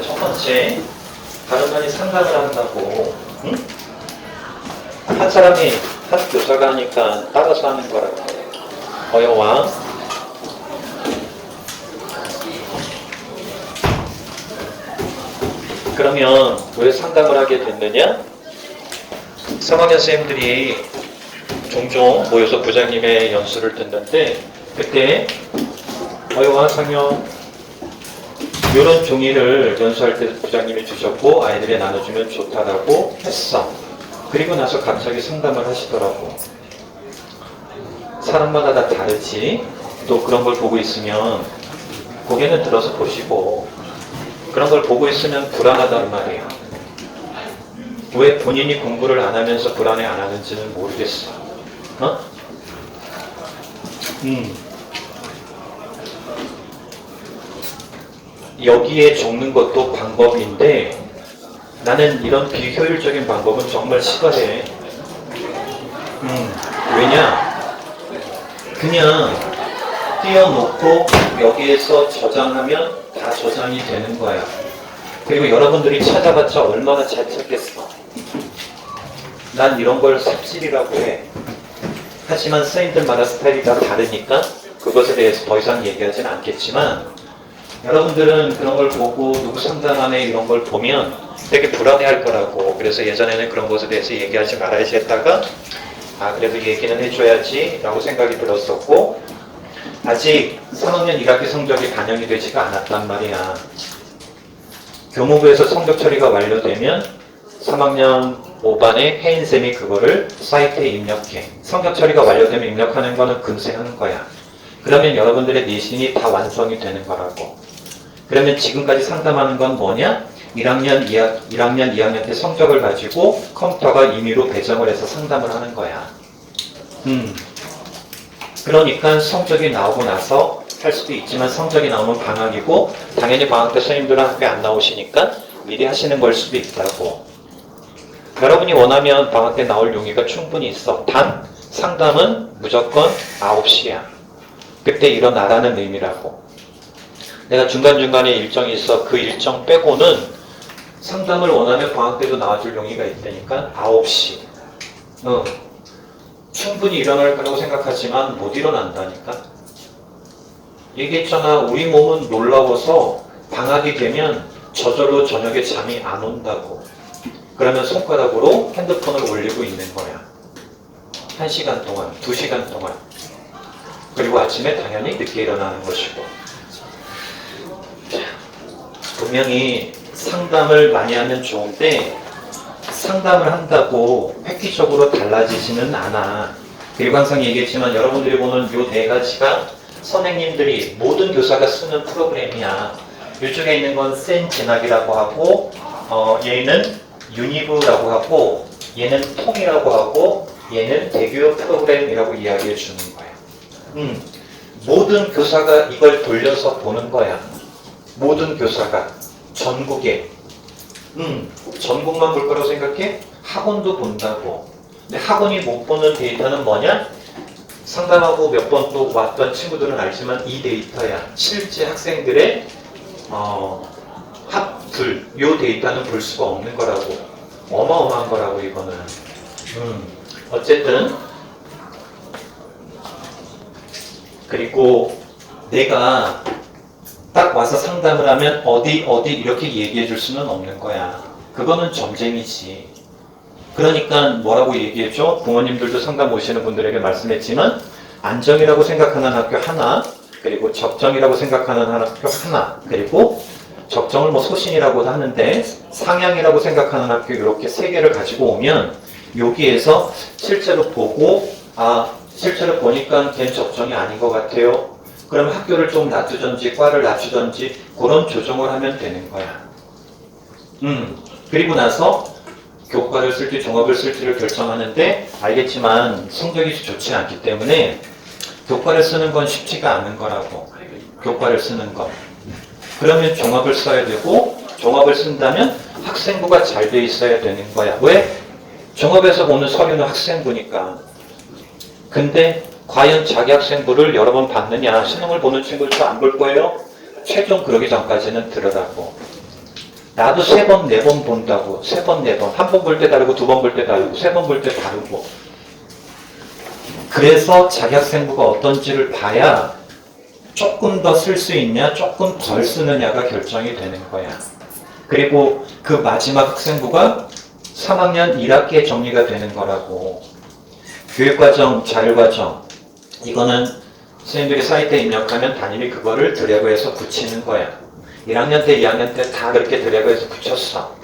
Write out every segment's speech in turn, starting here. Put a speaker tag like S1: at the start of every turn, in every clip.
S1: 첫 번째, 다른 분이 상담을 한다고, 응? 한 사람이, 한 교사가 하니까 따라서 하는 거라고. 어여와. 그러면 왜 상담을 하게 됐느냐? 3학년 선생님들이 종종 모여서 부장님의 연수를 듣는데, 그때 어여와 상영 이런 종이를 연수할 때 부장님이 주셨고 아이들이 나눠주면 좋다라고 했어. 그리고 나서 갑자기 상담을 하시더라고. 사람마다 다 다르지. 또 그런 걸 보고 있으면 고개는 들어서 보시고, 그런 걸 보고 있으면 불안하단 말이에요. 왜 본인이 공부를 안 하면서 불안해 안 하는지는 모르겠어. 어? 여기에 적는 것도 방법인데 나는 이런 비효율적인 방법은 정말 싫어해. 왜냐? 그냥 띄워놓고 여기에서 저장하면 다 저장이 되는 거야. 그리고 여러분들이 찾아봤자 얼마나 잘 찾겠어. 난 이런 걸 삽질이라고 해. 하지만 선생님들마다 스타일이 다 다르니까 그것에 대해서 더 이상 얘기하진 않겠지만, 여러분들은 그런 걸 보고 누구 상담하네 이런 걸 보면 되게 불안해할 거라고. 그래서 예전에는 그런 것에 대해서 얘기하지 말아야지 했다가 그래도 얘기는 해줘야지 라고 생각이 들었었고, 아직 3학년 1학기 성적이 반영이 되지가 않았단 말이야. 교무부에서 성적 처리가 완료되면 3학년 5반의 혜인쌤이 그거를 사이트에 입력해. 성적 처리가 완료되면 입력하는 거는 금세 하는 거야. 그러면 여러분들의 내신이 다 완성이 되는 거라고. 그러면 지금까지 상담하는 건 뭐냐? 1학년, 2학년 때 성적을 가지고 컴퓨터가 임의로 배정을 해서 상담을 하는 거야. 그러니까 성적이 나오고 나서 할 수도 있지만, 성적이 나오면 방학이고 당연히 방학 때 선생님들은 학교에 안 나오시니까 미리 하시는 걸 수도 있다고. 여러분이 원하면 방학 때 나올 용의가 충분히 있어. 단 상담은 무조건 9시야. 그때 일어나라는 의미라고. 내가 중간중간에 일정이 있어. 그 일정 빼고는 상담을 원하면 방학 때도 나와줄 용의가 있다니까. 9시. 충분히 일어날 거라고 생각하지만 못 일어난다니까. 얘기했잖아. 우리 몸은 놀라워서 방학이 되면 저절로 저녁에 잠이 안 온다고. 그러면 손가락으로 핸드폰을 올리고 있는 거야. 1시간 동안, 2시간 동안. 그리고 아침에 당연히 늦게 일어나는 것이고. 분명히 상담을 많이 하면 좋은데 상담을 한다고 획기적으로 달라지지는 않아. 그리고 항상 얘기했지만 여러분들이 보는 이 4가지가 선생님들이 모든 교사가 쓰는 프로그램이야. 이쪽에 있는 건 센진학이라고 하고, 얘는 유니브라고 하고, 얘는 통이라고 하고, 얘는 대교육 프로그램이라고 이야기해 주는 거야. 모든 교사가 이걸 돌려서 보는 거야. 모든 교사가 전국에. 전국만 볼 거라고 생각해? 학원도 본다고. 근데 학원이 못 보는 데이터는 뭐냐? 상담하고 몇 번 또 왔던 친구들은 알지만 이 데이터야. 실제 학생들의 합둘, 요 데이터는 볼 수가 없는 거라고. 어마어마한 거라고 이거는. 어쨌든 그리고 내가 딱 와서 상담을 하면 어디 이렇게 얘기해 줄 수는 없는 거야. 그거는 점쟁이지. 그러니까 뭐라고 얘기해줘? 부모님들도 상담 오시는 분들에게 말씀했지만, 안정이라고 생각하는 학교 하나, 그리고 적정이라고 생각하는 학교 하나, 그리고 적정을 뭐 소신이라고도 하는데 상향이라고 생각하는 학교, 이렇게 3개를 가지고 오면 여기에서 실제로 보고 실제로 보니까 걔는 적정이 아닌 것 같아요. 그럼 학교를 좀 낮추든지 과를 낮추든지 그런 조정을 하면 되는 거야. 그리고 나서 교과를 쓸지 종합을 쓸지를 결정하는데, 알겠지만 성적이 좋지 않기 때문에 교과를 쓰는 건 쉽지가 않은 거라고. 교과를 쓰는 거. 그러면 종합을 써야 되고, 종합을 쓴다면 학생부가 잘 돼 있어야 되는 거야. 왜? 종합에서 보는 서류는 학생부니까. 근데 과연 자기 학생부를 여러 번 봤느냐? 수능을 보는 친구들도 안 볼 거예요? 최종 그러기 전까지는 들으라고. 나도 3번, 4번 본다고. 3번, 4번. 한 번 볼 때 다르고, 2번 볼 때 다르고, 3번 볼 때 다르고. 그래서 자기 학생부가 어떤지를 봐야 조금 더 쓸 수 있냐, 조금 덜 쓰느냐가 결정이 되는 거야. 그리고 그 마지막 학생부가 3학년 1학기에 정리가 되는 거라고. 교육과정, 자율과정. 이거는 선생님들이 사이트에 입력하면 담임이 그거를 드래그해서 붙이는 거야. 1학년 때, 2학년 때 다 그렇게 드래그해서 붙였어.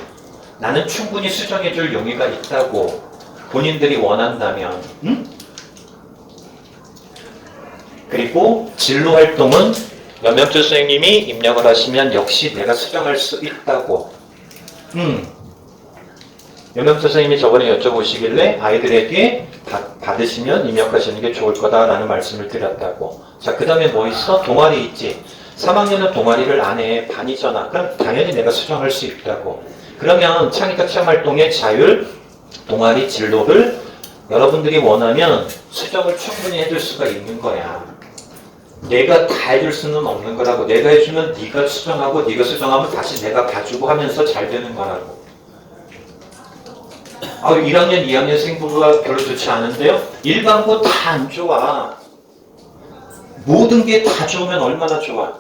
S1: 나는 충분히 수정해줄 용의가 있다고. 본인들이 원한다면. 응? 그리고 진로 활동은 연명주 선생님이 입력을 하시면 역시 내가 수정할 수 있다고. 연명주 선생님이 저번에 여쭤보시길래 아이들에게 받으시면 입력하시는 게 좋을 거다라는 말씀을 드렸다고. 자, 그 다음에 뭐 있어? 동아리 있지. 3학년은 동아리를 안 해. 반이잖아. 그럼 당연히 내가 수정할 수 있다고. 그러면 창의적 체험활동의 자율, 동아리 진로를 여러분들이 원하면 수정을 충분히 해줄 수가 있는 거야. 내가 다 해줄 수는 없는 거라고. 내가 해주면 네가 수정하고 네가 수정하면 다시 내가 봐주고 하면서 잘 되는 거라고. 1학년, 2학년 생부가 별로 좋지 않은데요? 일반고 다 안 좋아. 모든 게 다 좋으면 얼마나 좋아.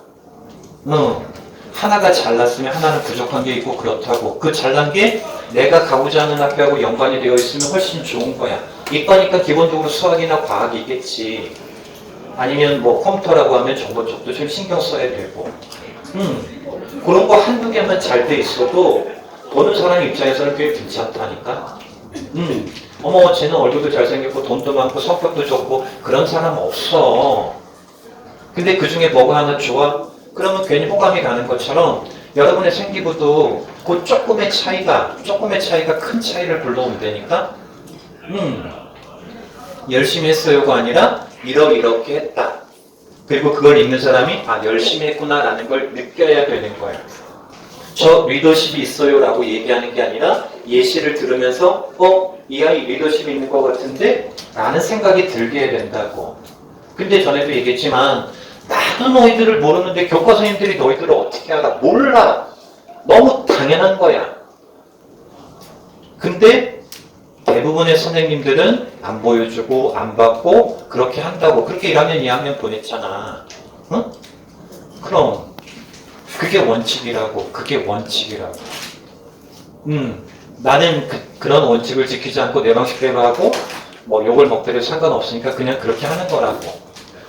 S1: 하나가 잘났으면 하나는 부족한 게 있고 그렇다고. 그 잘난 게 내가 가고자 하는 학교하고 연관이 되어 있으면 훨씬 좋은 거야. 이과니까 기본적으로 수학이나 과학이겠지. 아니면 뭐 컴퓨터라고 하면 정보 쪽도 좀 신경 써야 되고. 그런 거 한두 개만 잘 돼 있어도 보는 사람 입장에서는 꽤 괜찮다니까. 어머, 쟤는 얼굴도 잘생겼고 돈도 많고 성격도 좋고 그런 사람 없어. 근데 그 중에 뭐가 하나 좋아? 그러면 괜히 호감이 가는 것처럼 여러분의 생기부도 그 조금의 차이가 큰 차이를 불러온다니까. 열심히 했어요가 아니라 이렇게 했다. 그리고 그걸 읽는 사람이 열심히 했구나라는 걸 느껴야 되는 거야. 저 리더십이 있어요 라고 얘기하는 게 아니라 예시를 들으면서 이 아이 리더십이 있는 것 같은데 라는 생각이 들게 해야 된다고. 근데 전에도 얘기했지만 나도 너희들을 모르는데 교과 선생님들이 너희들을 어떻게 알아? 몰라. 너무 당연한 거야. 근데 대부분의 선생님들은 안 보여주고 안 받고 그렇게 한다고. 그렇게 1학년, 2학년 보냈잖아. 응? 그럼 그게 원칙이라고. 나는 그런 원칙을 지키지 않고 내 방식대로 하고 뭐 욕을 먹더라도 상관없으니까 그냥 그렇게 하는 거라고.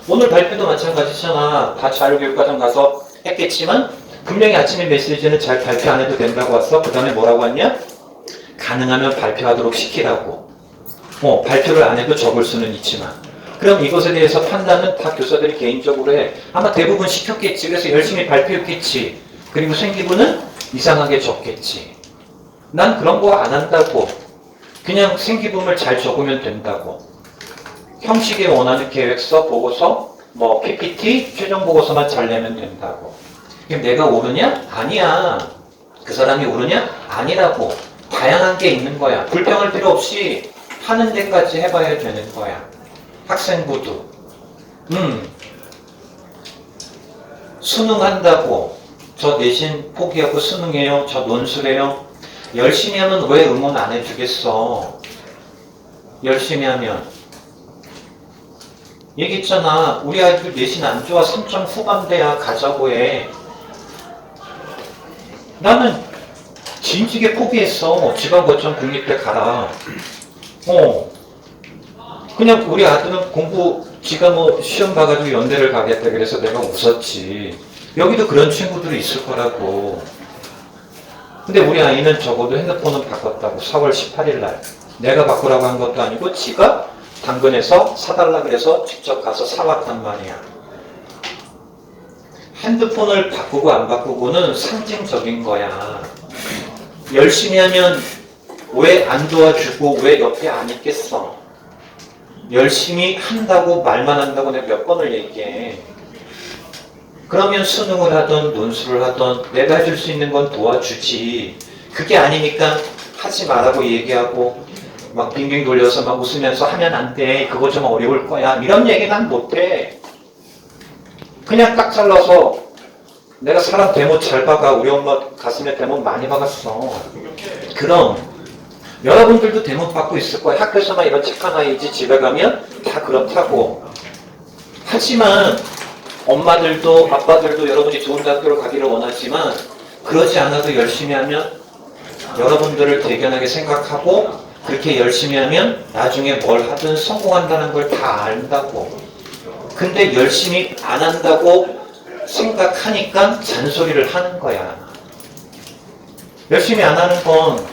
S1: 오늘 발표도 마찬가지잖아. 다 자율교육과정 가서 했겠지만 분명히 아침에 메시지는 잘 발표 안 해도 된다고 왔어. 그 다음에 뭐라고 왔냐? 가능하면 발표하도록 시키라고. 발표를 안 해도 적을 수는 있지만. 그럼 이것에 대해서 판단은 다 교사들이 개인적으로 해. 아마 대부분 시켰겠지. 그래서 열심히 발표했겠지. 그리고 생기부는 이상하게 적겠지. 난 그런 거 안 한다고. 그냥 생기부를 잘 적으면 된다고. 형식에 원하는 계획서, 보고서, 뭐 PPT, 최종 보고서만 잘 내면 된다고. 그럼 내가 옳으냐? 아니야. 그 사람이 옳으냐? 아니라고. 다양한 게 있는 거야. 불평할 필요 없이 하는 데까지 해봐야 되는 거야. 학생부도. 수능한다고. 저 내신 포기하고 수능해요. 저 논술해요. 열심히 하면 왜 응원 안 해주겠어? 열심히 하면. 얘기했잖아. 우리 아이들 내신 안 좋아. 3점 후반대야. 가자고 해. 나는 진지하게 포기했어. 지방거점 국립대 가라. 그냥 우리 아들은 공부, 지가 뭐 시험 봐가지고 연대를 가겠다 그래서 내가 웃었지. 여기도 그런 친구들이 있을 거라고. 근데 우리 아이는 적어도 핸드폰은 바꿨다고. 4월 18일 날. 내가 바꾸라고 한 것도 아니고 지가 당근에서 사달라 그래서 직접 가서 사왔단 말이야. 핸드폰을 바꾸고 안 바꾸고는 상징적인 거야. 열심히 하면 왜 안 도와주고 왜 옆에 안 있겠어? 열심히 한다고 말만 한다고 내가 몇 번을 얘기해. 그러면 수능을 하던 논술을 하던 내가 해줄 수 있는 건 도와주지. 그게 아니니까 하지 말라고 얘기하고 막 빙빙 돌려서 막 웃으면서 하면 안 돼. 그거 좀 어려울 거야. 이런 얘기 난 못해. 그냥 딱 잘라서 내가 사람 대못 잘 박아. 우리 엄마 가슴에 대못 많이 박았어. 그럼 여러분들도 대못 받고 있을 거야. 학교에서만 이런 착한 아이지 집에 가면 다 그렇다고. 하지만 엄마들도 아빠들도 여러분이 좋은 학교를 가기를 원하지만 그러지 않아도 열심히 하면 여러분들을 대견하게 생각하고 그렇게 열심히 하면 나중에 뭘 하든 성공한다는 걸 다 안다고. 근데 열심히 안 한다고 생각하니까 잔소리를 하는 거야. 열심히 안 하는 건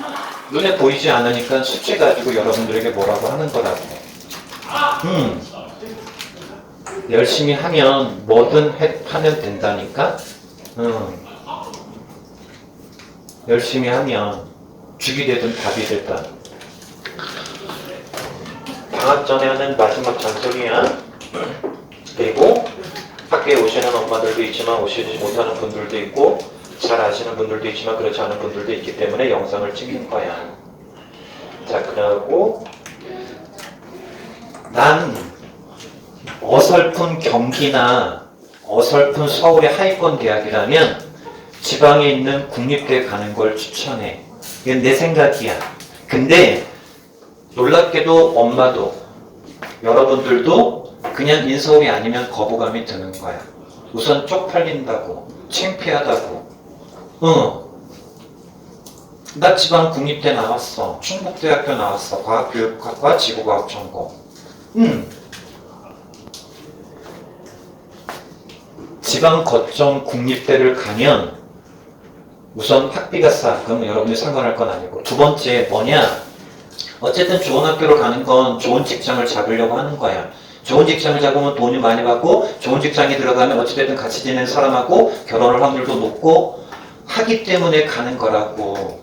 S1: 눈에 보이지 않으니까 수치 가지고 여러분들에게 뭐라고 하는 거라고. 열심히 하면 뭐든 하면 된다니까. 열심히 하면 죽이 되든 답이 되든. 방학 전에 하는 마지막 잔소리야. 그리고 학교에 오시는 엄마들도 있지만 오시지 못하는 분들도 있고 잘 아시는 분들도 있지만 그렇지 않은 분들도 있기 때문에 영상을 찍는 거야. 자, 그러고 난 어설픈 경기나 어설픈 서울의 하위권 대학이라면 지방에 있는 국립대에 가는 걸 추천해. 이건 내 생각이야. 근데 놀랍게도 엄마도 여러분들도 그냥 인서울이 아니면 거부감이 드는 거야. 우선 쪽팔린다고, 창피하다고. 나 지방 국립대 나왔어. 충북대학교 나왔어. 과학교육학과 지구과학 전공. 지방 거점 국립대를 가면 우선 학비가 싸. 그럼 여러분이 상관할 건 아니고. 두 번째 뭐냐? 어쨌든 좋은 학교로 가는 건 좋은 직장을 잡으려고 하는 거야. 좋은 직장을 잡으면 돈이 많이 받고 좋은 직장에 들어가면 어찌됐든 같이 지내는 사람하고 결혼할 확률도 높고 하기 때문에 가는 거라고.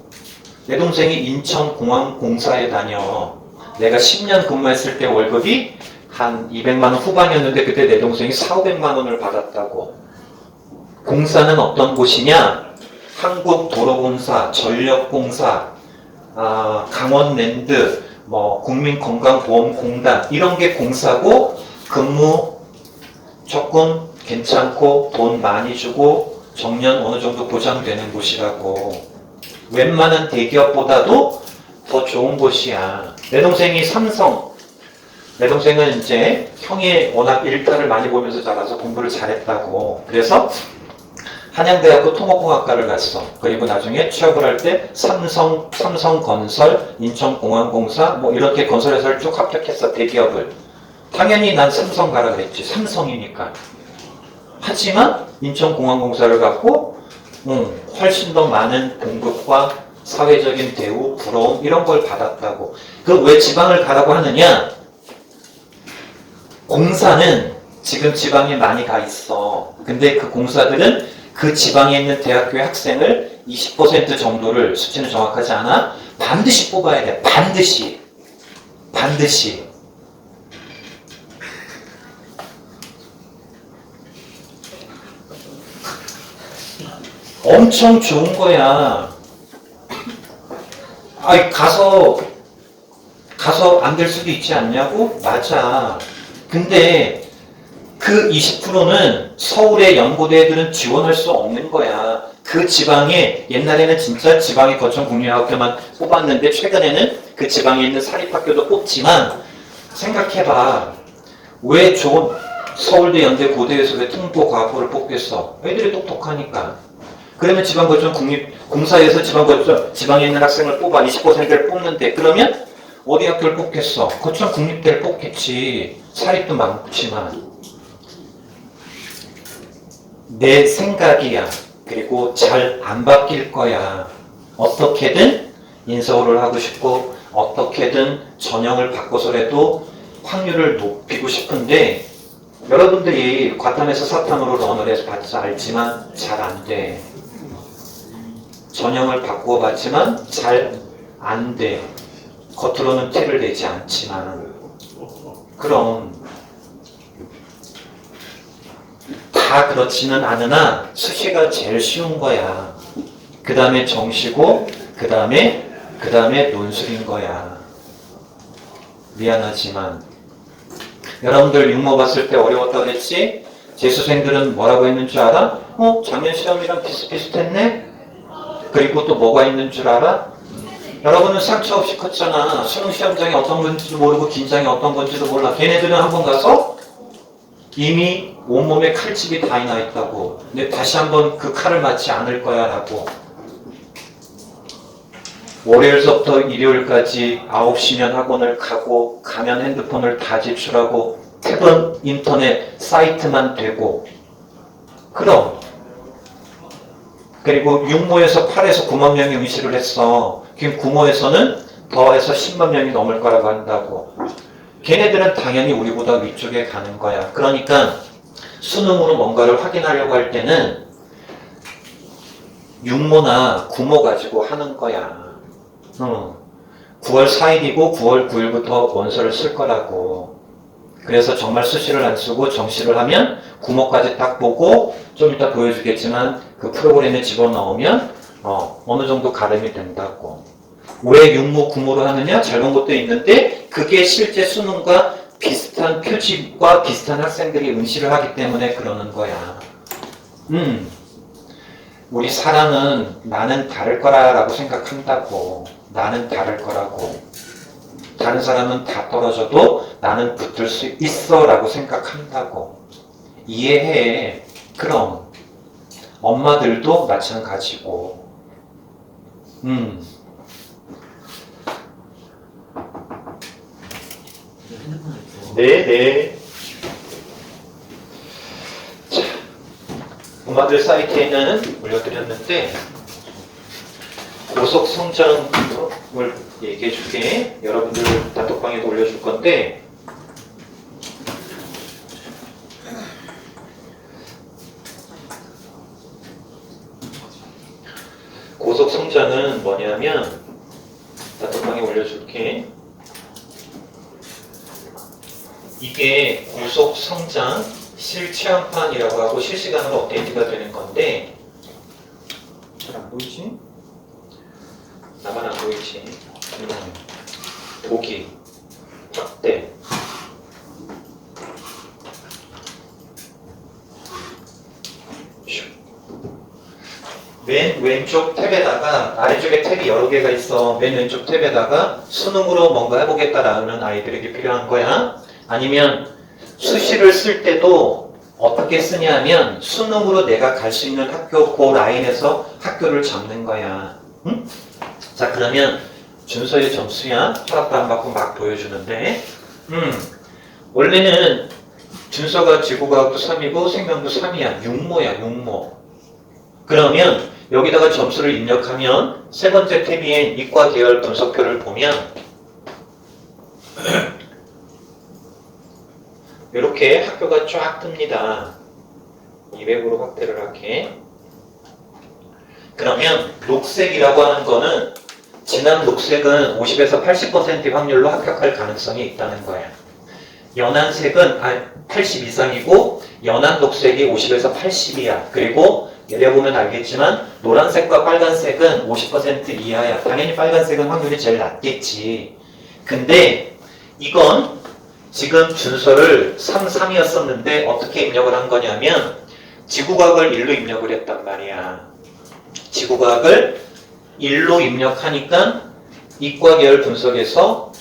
S1: 내 동생이 인천공항공사에 다녀. 내가 10년 근무했을 때 월급이 한 200만 원 후반이었는데 그때 내 동생이 400~500만 원을 받았다고. 공사는 어떤 곳이냐? 한국도로공사, 전력공사, 강원랜드, 국민건강보험공단 이런 게 공사고 근무 조금 괜찮고 돈 많이 주고 정년 어느 정도 보장되는 곳이라고. 웬만한 대기업보다도 더 좋은 곳이야. 내 동생이 삼성. 내 동생은 이제 형이 워낙 일탈을 많이 보면서 자라서 공부를 잘했다고. 그래서 한양대학교 통합공학과를 갔어. 그리고 나중에 취업을 할 때 삼성건설, 인천공항공사 이렇게 건설회사를 쭉 합격했어. 대기업을. 당연히 난 삼성 가라 그랬지. 삼성이니까. 하지만 인천공항공사를 갔고 훨씬 더 많은 공급과 사회적인 대우, 부러움 이런 걸 받았다고. 그 왜 지방을 가라고 하느냐? 공사는 지금 지방에 많이 가 있어. 근데 그 공사들은 그 지방에 있는 대학교의 학생을 20% 정도를, 수치는 정확하지 않아, 반드시 뽑아야 돼. 반드시. 엄청 좋은 거야. 가서 안 될 수도 있지 않냐고? 맞아. 근데 그 20%는 서울의 연고대 애들은 지원할 수 없는 거야. 그 지방에, 옛날에는 진짜 지방의 거점 국립학교만 뽑았는데 최근에는 그 지방에 있는 사립학교도 뽑지만 생각해봐. 왜 좋은 서울대, 연대, 고대에서 왜 특목고 과학고를 뽑겠어? 애들이 똑똑하니까. 그러면 지방거점 공사에서 지방에 있는 학생을 뽑아 20%를 뽑는데 그러면 어디 학교를 뽑겠어? 거점 국립대를 뽑겠지. 사립도 많지만. 내 생각이야. 그리고 잘 안 바뀔 거야. 어떻게든 인서울을 하고 싶고 어떻게든 전형을 바꿔서라도 확률을 높이고 싶은데 여러분들이 과탐에서 사탐으로 런을 해서 봐서 알지만 잘 안 돼. 전형을 바꾸어 봤지만 잘 안 돼. 겉으로는 티를 내지 않지만. 그럼 다 그렇지는 않으나 수시가 제일 쉬운 거야. 그 다음에 정시고 그 다음에 논술인 거야. 미안하지만 여러분들 육모 봤을 때 어려웠다 그랬지? 재수생들은 뭐라고 했는 줄 알아? 작년 시험이랑 비슷비슷했네? 그리고 또 뭐가 있는 줄 알아? 여러분은 상처 없이 컸잖아. 수능 시험장이 어떤 건지도 모르고 긴장이 어떤 건지도 몰라. 걔네들은 한번 가서 이미 온몸에 칼집이 다 나 있다고. 근데 다시 한번 그 칼을 맞지 않을 거야 라고. 월요일서부터 일요일까지 9시면 학원을 가고 가면 핸드폰을 다 제출하고 탭은 인터넷 사이트만 되고. 그럼 그리고 6모에서 8에서 9만 명이 응시를 했어. 지금 9모에서는 더해서 10만 명이 넘을 거라고 한다고. 걔네들은 당연히 우리보다 위쪽에 가는 거야. 그러니까 수능으로 뭔가를 확인하려고 할 때는 6모나 9모 가지고 하는 거야. 9월 4일이고 9월 9일부터 원서를 쓸 거라고. 그래서 정말 수시를 안 쓰고 정시를 하면 9모까지 딱 보고 좀 이따 보여주겠지만 그 프로그램에 집어넣으면 어느 정도 가름이 된다고. 왜 6모, 9모로 하느냐? 잘 본 것도 있는데 그게 실제 수능과 비슷한 표집과 비슷한 학생들이 응시를 하기 때문에 그러는 거야. 우리 사람은 나는 다를 거라고 생각한다고. 나는 다를 거라고. 다른 사람은 다 떨어져도 나는 붙을 수 있어 라고 생각한다고. 이해해. 그럼 엄마들도 마찬가지고. 네네. 자, 엄마들 사이트에는 올려드렸는데 고속 성장을 얘기해 줄게. 여러분들 단톡방에도 올려줄 건데 고속 성장은 뭐냐면 단톡방에 올려줄게. 이게 고속 성장 실체험판이라고 하고 실시간으로 업데이트가 되는 건데 잘 안 보이지? 나만 안 보이지? 보기, 확대, 맨 왼쪽 탭에다가 아래쪽에 탭이 여러 개가 있어. 맨 왼쪽 탭에다가 수능으로 뭔가 해보겠다라는 아이들에게 필요한 거야. 아니면 수시를 쓸 때도 어떻게 쓰냐면 수능으로 내가 갈 수 있는 학교 그 라인에서 학교를 잡는 거야. 응? 자, 그러면 준서의 점수야. 허락도 안 받고 막 보여주는데 원래는 준서가 지구과학도 3이고 생명도 3이야. 6모야 6모. 그러면 여기다가 점수를 입력하면 세 번째 탭인 이과 계열 분석표를 보면 이렇게 학교가 쫙 뜹니다. 200으로 확대를 할게. 그러면 녹색이라고 하는 거는 진한 녹색은 50에서 80%의 확률로 합격할 가능성이 있다는 거야. 연한색은 80 이상이고 연한 녹색이 50에서 80이야. 그리고 내려보면 알겠지만 노란색과 빨간색은 50% 이하야. 당연히 빨간색은 확률이 제일 낮겠지. 근데 이건 지금 준서를 3, 3이었었는데 어떻게 입력을 한 거냐면 지구과학을 1로 입력을 했단 말이야. 지구과학을 1로 입력하니까 이과 계열 분석에서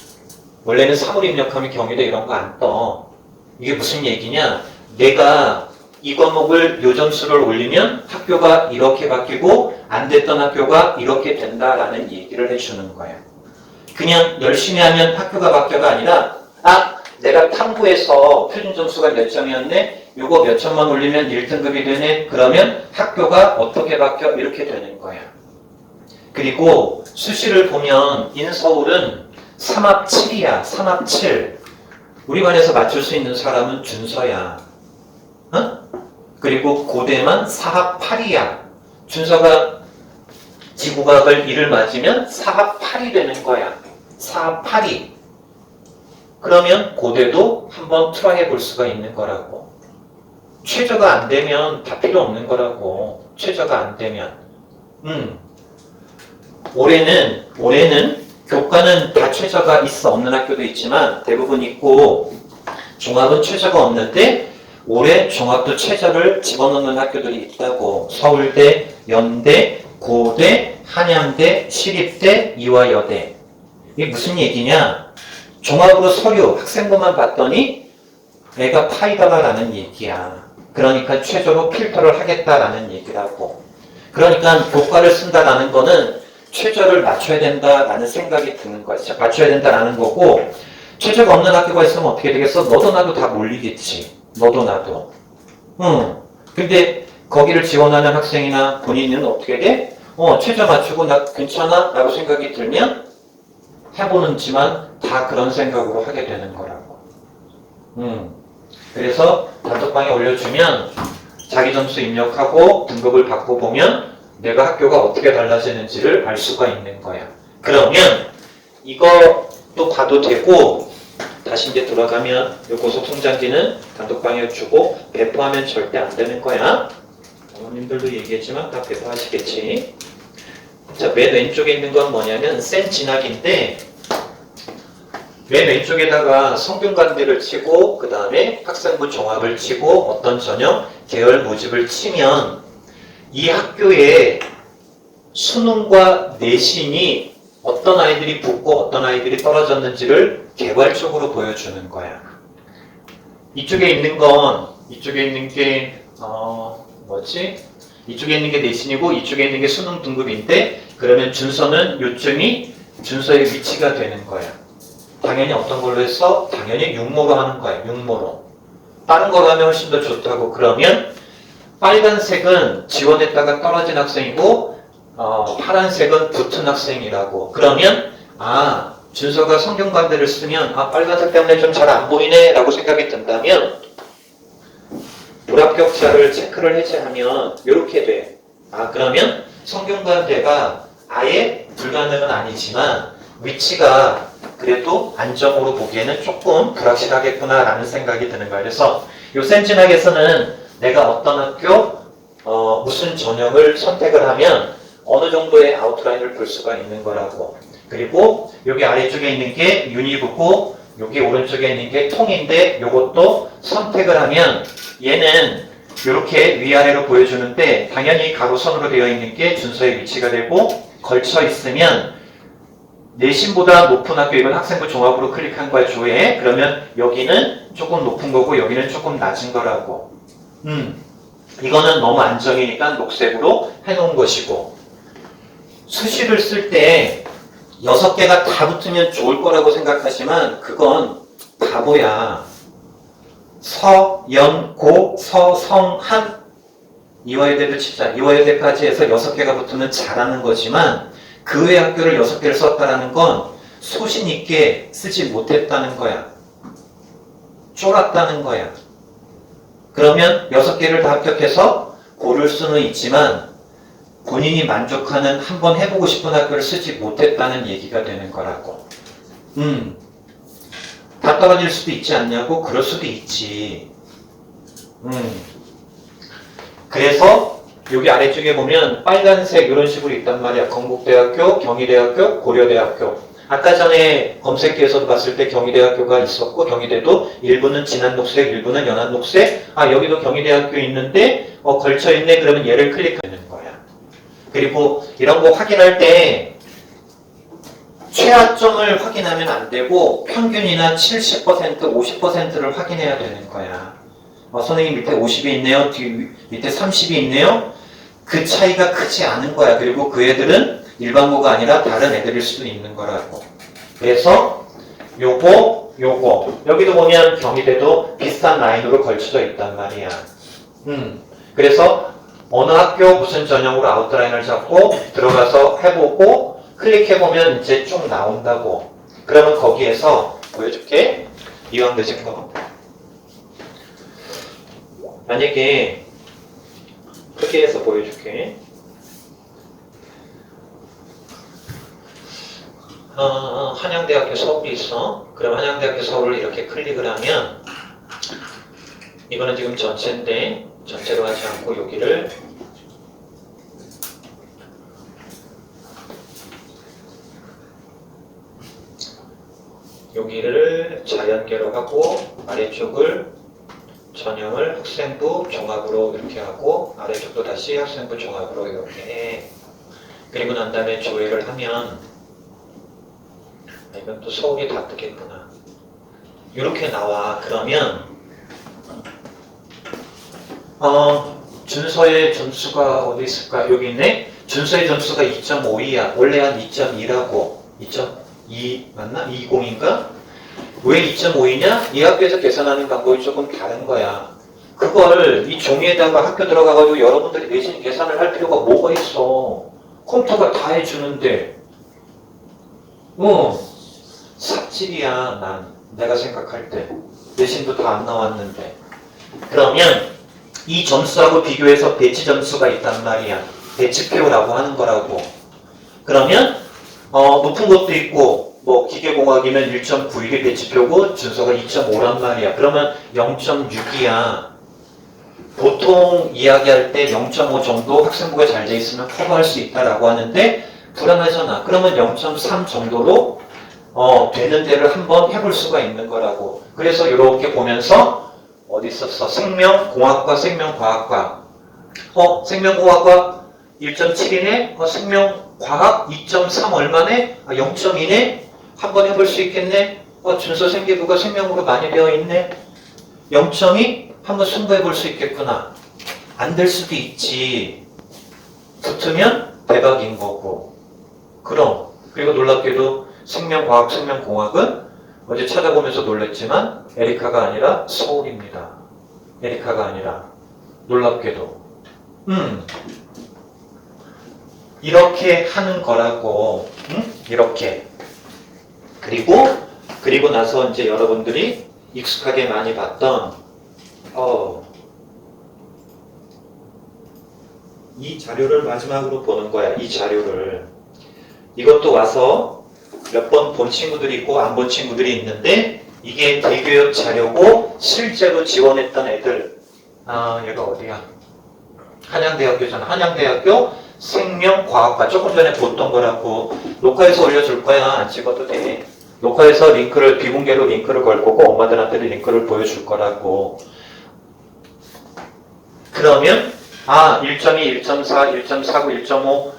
S1: 원래는 3으로 입력하면 경희대 이런 거 안 떠. 이게 무슨 얘기냐? 내가 이 과목을 요 점수를 올리면 학교가 이렇게 바뀌고 안 됐던 학교가 이렇게 된다라는 얘기를 해주는 거야. 그냥 열심히 하면 학교가 바뀌어가 아니라 내가 탐구해서 표준 점수가 몇 점이었네? 요거 몇 점만 올리면 1등급이 되네? 그러면 학교가 어떻게 바뀌어? 이렇게 되는 거야. 그리고 수시를 보면 인서울은 3합 7이야. 3합 7. 우리 반에서 맞출 수 있는 사람은 준서야. 그리고 고대만 4합 8이야. 준서가 지구과학을 1을 맞으면 4합 8이 되는 거야. 4합 8이. 그러면 고대도 한번 트라이 해볼 수가 있는 거라고. 최저가 안 되면 다 필요 없는 거라고. 최저가 안 되면. 올해는 교과는 다 최저가 있어. 없는 학교도 있지만 대부분 있고 종합은 최저가 없는데 올해 종합도 최저를 집어넣는 학교들이 있다고. 서울대, 연대, 고대, 한양대, 시립대, 이화여대. 이게 무슨 얘기냐? 종합으로 서류, 학생부만 봤더니 애가 파이다라는 얘기야. 그러니까 최저로 필터를 하겠다라는 얘기라고. 그러니까 교과를 쓴다라는 거는 최저를 맞춰야 된다라는 생각이 드는 거야. 맞춰야 된다라는 거고, 최저가 없는 학교가 있으면 어떻게 되겠어? 너도 나도 다 몰리겠지. 너도 나도. 근데 거기를 지원하는 학생이나 본인은 어떻게 돼? 최저 맞추고 나 괜찮아? 라고 생각이 들면 해보는지만 다 그런 생각으로 하게 되는 거라고. 그래서 단톡방에 올려주면 자기 점수 입력하고 등급을 받고 보면 내가 학교가 어떻게 달라지는지를 알 수가 있는 거야. 그러면 이것도 봐도 되고, 다시 이제 돌아가면 이 고속성장기는 단톡방에 주고 배포하면 절대 안 되는 거야. 어머님들도 얘기했지만 다 배포하시겠지. 자, 맨 왼쪽에 있는 건 뭐냐면 센 진학인데, 맨 왼쪽에다가 성균관대를 치고 그 다음에 학생부 종합을 치고 어떤 전형 계열 모집을 치면 이 학교의 수능과 내신이 어떤 아이들이 붙고 어떤 아이들이 떨어졌는지를 개괄적으로 보여주는 거야. 이쪽에 있는 게 이쪽에 있는 게 내신이고 이쪽에 있는 게 수능 등급인데, 그러면 준서는 요점이 준서의 위치가 되는 거야. 당연히 어떤 걸로 했어? 당연히 육모로 하는 거야. 육모로. 다른 걸로 하면 훨씬 더 좋다고. 그러면 빨간색은 지원했다가 떨어진 학생이고 파란색은 붙은 학생이라고. 그러면 준서가 성균관대를 쓰면 빨간색 때문에 좀 잘 안 보이네 라고 생각이 든다면 불합격자를 체크를 해제하면 이렇게 돼. 그러면 성균관대가 아예 불가능은 아니지만 위치가 그래도 안정으로 보기에는 조금 불확실하겠구나 라는 생각이 드는 거예요. 그래서 요 센진학에서는 내가 어떤 학교 무슨 전형을 선택을 하면 어느 정도의 아웃라인을 볼 수가 있는 거라고. 그리고 여기 아래쪽에 있는 게 유니브고 여기 오른쪽에 있는 게 통인데, 요것도 선택을 하면 얘는 이렇게 위아래로 보여주는데 당연히 가로선으로 되어 있는 게 준서의 위치가 되고, 걸쳐 있으면 내신보다 높은 학교, 이건 학생부 종합으로 클릭한 거야, 조회. 그러면 여기는 조금 높은 거고 여기는 조금 낮은 거라고. 이거는 너무 안정이니까 녹색으로 해놓은 것이고, 수시를 쓸 때 6개가 다 붙으면 좋을 거라고 생각하지만 그건 바보야. 서, 연, 고, 서, 성, 한, 이화여대를 치자. 이화여대까지 해서 6개가 붙으면 잘하는 거지만 그 외 학교를 6개를 썼다는 건 소신 있게 쓰지 못했다는 거야. 쫄았다는 거야. 그러면 6개를 다 합격해서 고를 수는 있지만 본인이 만족하는, 한번 해보고 싶은 학교를 쓰지 못했다는 얘기가 되는 거라고. 다 떨어질 수도 있지 않냐고? 그럴 수도 있지. 그래서 여기 아래쪽에 보면 빨간색 이런 식으로 있단 말이야. 건국대학교, 경희대학교, 고려대학교. 아까 전에 검색기에서도 봤을 때 경희대학교가 있었고, 경희대도 일부는 진한 녹색, 일부는 연한 녹색. 여기도 경희대학교 있는데 걸쳐있네. 그러면 얘를 클릭하는 거야. 그리고 이런 거 확인할 때 최하점을 확인하면 안 되고 평균이나 70%, 50%를 확인해야 되는 거야. 선생님 밑에 50이 있네요. 밑에 30이 있네요. 그 차이가 크지 않은 거야. 그리고 그 애들은 일반고가 아니라 다른 애들일 수도 있는 거라고. 그래서 요거 여기도 보면 경희대도 비슷한 라인으로 걸쳐져 있단 말이야. 그래서 어느 학교 무슨 전형으로 아웃라인을 잡고 들어가서 해보고 클릭해보면 이제 쭉 나온다고. 그러면 거기에서 보여줄게. 이왕 늦은 거. 만약에 크게 해서 보여줄게. 한양대학교 서울이 있어. 그럼 한양대학교 서울을 이렇게 클릭을 하면 이거는 지금 전체인데 전체로 하지 않고 여기를 자연계로 하고 아래쪽을 전형을 학생부 종합으로 이렇게 하고 아래쪽도 다시 학생부 종합으로 이렇게 해. 그리고 난 다음에 조회를 하면 이건 또 서울이 다 뜨겠구나. 이렇게 나와. 그러면 준서의 점수가 어디 있을까? 여기 있네. 준서의 점수가 2.5이야. 원래 한 2.2라고. 2.2 맞나? 20인가? 왜 2.5이냐? 이 학교에서 계산하는 방법이 조금 다른 거야. 그걸 이 종이에다가 학교 들어가가지고 여러분들이 내신 계산을 할 필요가 뭐가 있어. 컴퓨터가 다 해주는데. 삽질이야. 내가 생각할 때. 내신도 다 안 나왔는데. 그러면 이 점수하고 비교해서 배치 점수가 있단 말이야. 배치표라고 하는 거라고. 그러면 높은 것도 있고 뭐 기계공학이면 1.9 이게 배치표고 준서가 2.5란 말이야. 그러면 0.6이야. 보통 이야기할 때 0.5 정도 학생부가 잘 돼 있으면 커버할 수 있다라고 하는데 불안하잖아. 그러면 0.3 정도로 되는 데를 한번 해볼 수가 있는 거라고. 그래서 이렇게 보면서 어디 있었어? 생명공학과, 생명과학과. 생명공학과 1.7이네? 생명과학 2.3 얼마네? 0.2네? 한번 해볼 수 있겠네? 준서 생기부가 생명으로 많이 되어 있네? 0.2? 한번 승부해 볼 수 있겠구나. 안 될 수도 있지. 붙으면 대박인 거고. 그리고 놀랍게도 생명과학, 생명공학은 어제 찾아보면서 놀랬지만 에리카가 아니라 서울입니다. 에리카가 아니라. 놀랍게도. 이렇게 하는 거라고. 이렇게. 그리고 나서 이제 여러분들이 익숙하게 많이 봤던 이 자료를 마지막으로 보는 거야. 이 자료를. 이것도 와서 몇 번 본 친구들이 있고 안 본 친구들이 있는데 이게 대교육 자료고 실제로 지원했던 애들. 얘가 어디야? 한양대학교잖아. 한양대학교 생명과학과 조금 전에 봤던 거라고. 녹화해서 올려줄 거야. 안 찍어도 돼. 녹화해서 링크를 비공개로 링크를 걸 거고 엄마들한테도 링크를 보여줄 거라고. 그러면 1.2, 1.4, 1.49, 1.5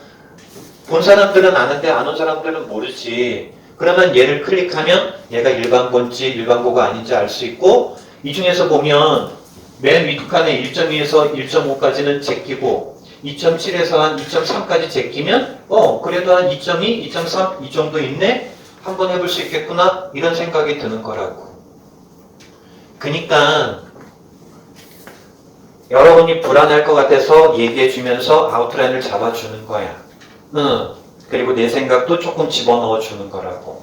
S1: 본 사람들은 아는데 안 온 사람들은 모르지. 그러면 얘를 클릭하면 얘가 일반고인지 일반고가 아닌지 알 수 있고 이 중에서 보면 맨 윗칸에 1.2에서 1.5까지는 제끼고 2.7에서 한 2.3까지 제끼면 그래도 한 2.2, 2.3 이 정도 있네? 한번 해볼 수 있겠구나? 이런 생각이 드는 거라고. 그러니까 여러분이 불안할 것 같아서 얘기해 주면서 아웃라인을 잡아주는 거야. 그리고 내 생각도 조금 집어넣어 주는 거라고.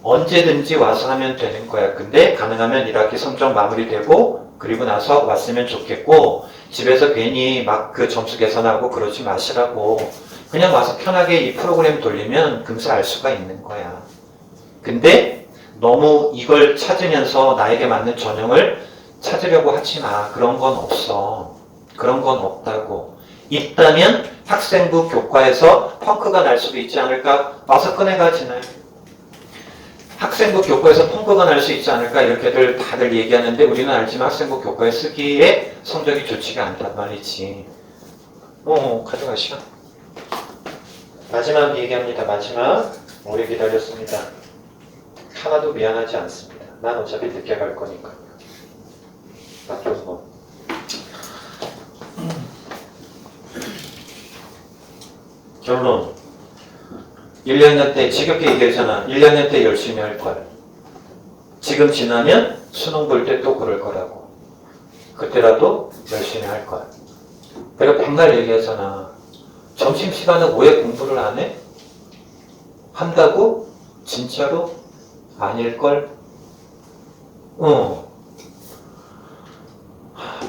S1: 언제든지 와서 하면 되는 거야. 근데 가능하면 1학기 성적 마무리되고 그리고 나서 왔으면 좋겠고 집에서 괜히 막 그 점수 계산하고 그러지 마시라고. 그냥 와서 편하게 이 프로그램 돌리면 금세 알 수가 있는 거야. 근데 너무 이걸 찾으면서 나에게 맞는 전형을 찾으려고 하지 마. 그런 건 없어. 그런 건 없다고. 있다면 학생부 교과에서 펑크가 날 수도 있지 않을까? 와서 꺼내가지는. 학생부 교과에서 펑크가 날 수 있지 않을까? 이렇게들 다들 얘기하는데 우리는 알지만 학생부 교과에 쓰기에 성적이 좋지가 않단 말이지. 가져가시오. 마지막 얘기합니다. 마지막. 오래 기다렸습니다. 하나도 미안하지 않습니다. 난 어차피 늦게 갈 거니까요. 나쁜 거. 결론. 1, 2학년 때 지겹게 얘기했잖아. 1, 2학년 때 열심히 할 걸. 지금 지나면 수능 볼 때 또 그럴 거라고. 그때라도 열심히 할 걸. 내가 백날 얘기했잖아. 점심시간에 왜 공부를 안 해? 한다고? 진짜로? 아닐걸?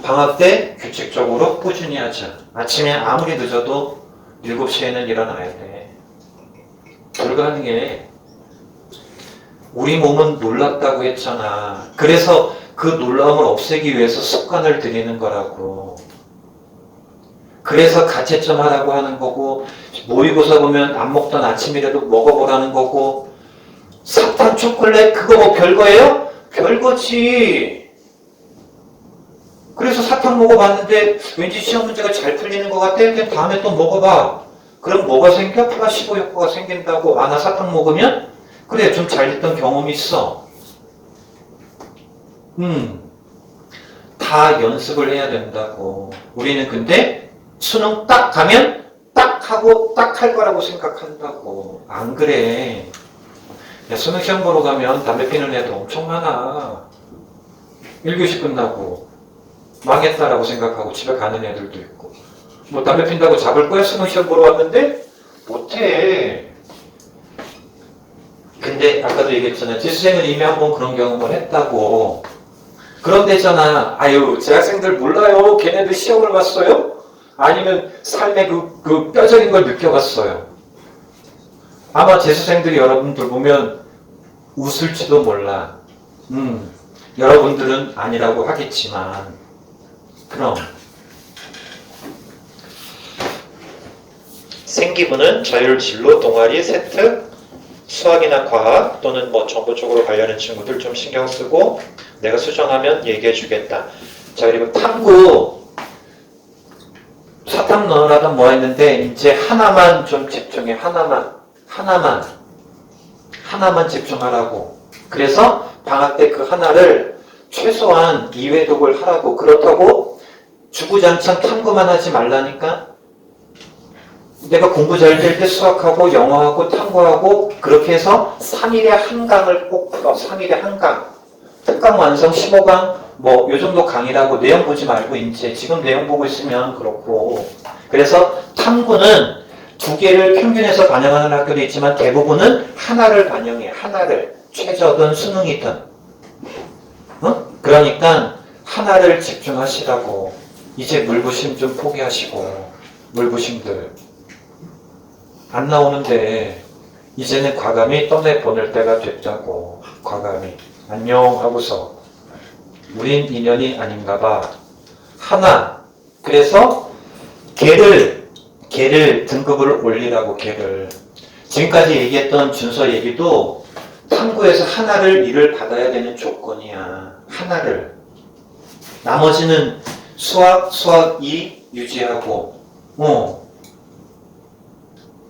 S1: 방학 때 규칙적으로 꾸준히 하자. 아침에 아무리 늦어도 7시에는 일어나야 돼. 불가능해. 우리 몸은 놀랍다고 했잖아. 그래서 그 놀라움을 없애기 위해서 습관을 들이는 거라고. 그래서 가채점 하라고 하는 거고 모의고사 보면 안 먹던 아침이라도 먹어보라는 거고 사탕 초콜릿 그거 뭐 별거예요? 별거지. 그래서 사탕 먹어봤는데 왠지 시험 문제가 잘 풀리는 것 같아. 그냥 다음에 또 먹어봐. 그럼 뭐가 생겨? 플라시보 효과가 생긴다고. 아, 나 사탕 먹으면? 그래, 좀 잘 됐던 경험이 있어. 다 연습을 해야 된다고. 우리는 근데 수능 딱 가면 딱 하고 딱 할 거라고 생각한다고. 안 그래. 야, 수능 시험 보러 가면 담배 피는 애들 엄청 많아. 1교시 끝나고 망했다라고 생각하고 집에 가는 애들도 있고. 뭐 담배 핀다고 잡을 거야? 수능 시험 보러 왔는데? 못해. 근데 아까도 얘기했잖아요. 지수생은 이미 한번 그런 경험을 했다고. 그런데잖아. 아유, 재학생들 몰라요. 걔네들 시험을 봤어요? 아니면 삶의 그 뼈저린 걸 느껴봤어요. 아마 재수생들이 여러분들 보면 웃을지도 몰라. 여러분들은 아니라고 하겠지만. 그럼 생기부는 자율 진로, 동아리, 세특, 수학이나 과학 또는 뭐 정보 쪽으로 관련된 친구들 좀 신경 쓰고 내가 수정하면 얘기해 주겠다. 자, 그리고 탐구 사탐 넣으라다 뭐 했는데 이제 하나만 좀 집중해. 하나만 집중하라고. 그래서 방학 때 그 하나를 최소한 2회독을 하라고. 그렇다고 주구장창 탐구만 하지 말라니까. 내가 공부 잘 될 때 수학하고 영어하고 탐구하고 그렇게 해서 3일에 한 강을 꼭 풀어. 3일에 한 강. 특강 완성 15강 뭐 요 정도 강의라고. 내용 보지 말고 이제 지금 내용 보고 있으면 그렇고. 그래서 탐구는 2개를 평균해서 반영하는 학교도 있지만 대부분은 하나를 반영해. 하나를. 최저든 수능이든. 그러니까 하나를 집중하시라고. 이제 물부심 좀 포기하시고. 물부심들 안 나오는데 이제는 과감히 떠내보낼 때가 됐다고. 과감히 안녕 하고서 우린 인연이 아닌가 봐. 하나. 그래서 걔를 등급을 올리라고. 걔를 지금까지 얘기했던 준서 얘기도 탐구에서 하나를 1을 받아야 되는 조건이야. 하나를. 나머지는 수학 2 유지하고.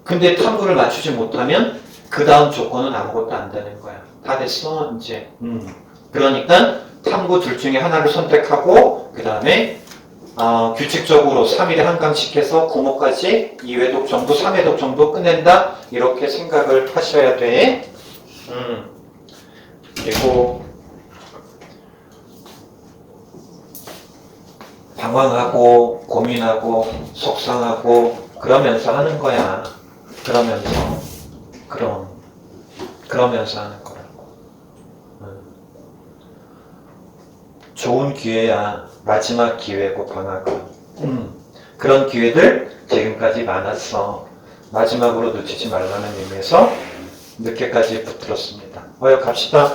S1: 근데 탐구를 맞추지 못하면 그 다음 조건은 아무것도 안 되는 거야. 다 됐어 이제. 그러니까 탐구 둘 중에 하나를 선택하고 그 다음에 규칙적으로 3일에 한 강씩 해서 고모까지 2회독 정도 3회독 정도 끝낸다. 이렇게 생각을 하셔야 돼. 그리고 방황하고 고민하고 속상하고 그러면서 하는 거야. 그러면서 하는 거라고. 좋은 기회야. 마지막 기회고 방학은. 그런 기회들 지금까지 많았어. 마지막으로 놓치지 말라는 의미에서 늦게까지 붙들었습니다. 갑시다.